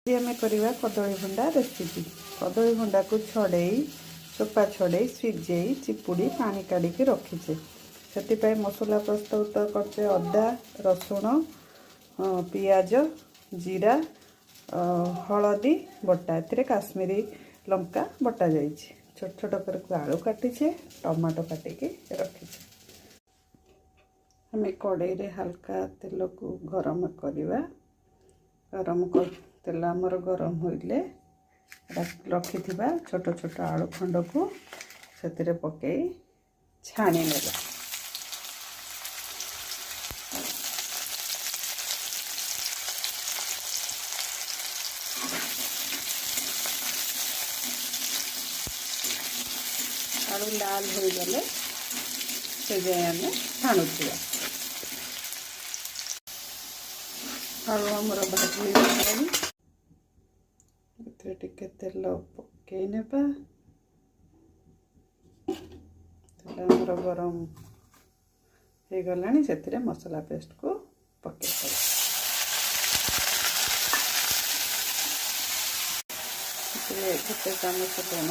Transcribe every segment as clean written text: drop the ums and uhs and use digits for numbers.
आम करवा कदली भंडा रेसिपी। कदली भंडा को छड़े चोपा छड़े सीझे चिपुड़ी पानी काढ़ी रखीचे। से मसला प्रस्तुत करचे अदा रसुण पियाज जीरा हलदी बटा ए काश्मीरी लंका बटा जाइए। छोट छोट कर आलू काटीचे टमाटो काटिकी रखीचे। हमें कड़ाई रे हल्का तेल को गरम करवा। गरम कर तेल आमर गरम होइले रखी छोट छोट आलू खंड को से पकई छाणी नेबा। आलू लाल हो गले से जाए आम छाणुवा। आलू आमर भाजी गलानी टिके तेल पकई नेबा। तेल आमर गरम हो गलानी से मसला पेस्ट को पकई गोटे चामच लुण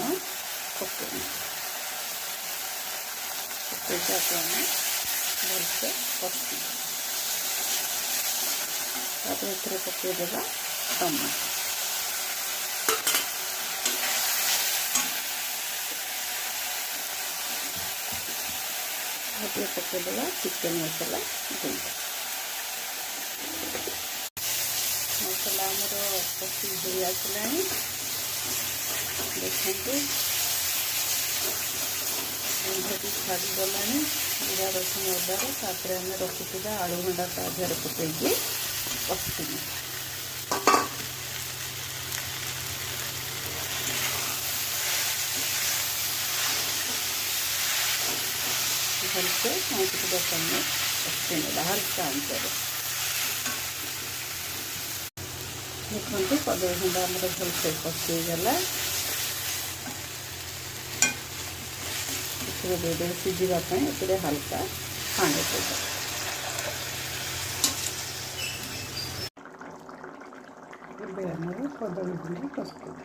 पकई भलसे कषि पकईदेवा टमाटो। पकईदेवा चिकेन मसला गुंड। मसला आमर कषि हो आसला देखते गंधटी छाड़ी गला। जीरा रसुण अदार तापर आम रखी आलू भंडा ताजर पकईकी कषि भलसे 5-10 मिनट कषि नेबा हल्का आंचरे। देखते कदली भंडा आमर भलसे कषि गला। दे सीझापी हल्का पानी देगा। कदली भंडा प्रस्तुत।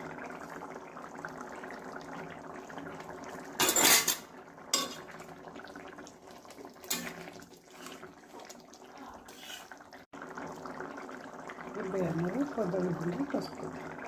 कदली भंडा प्रस्तुत।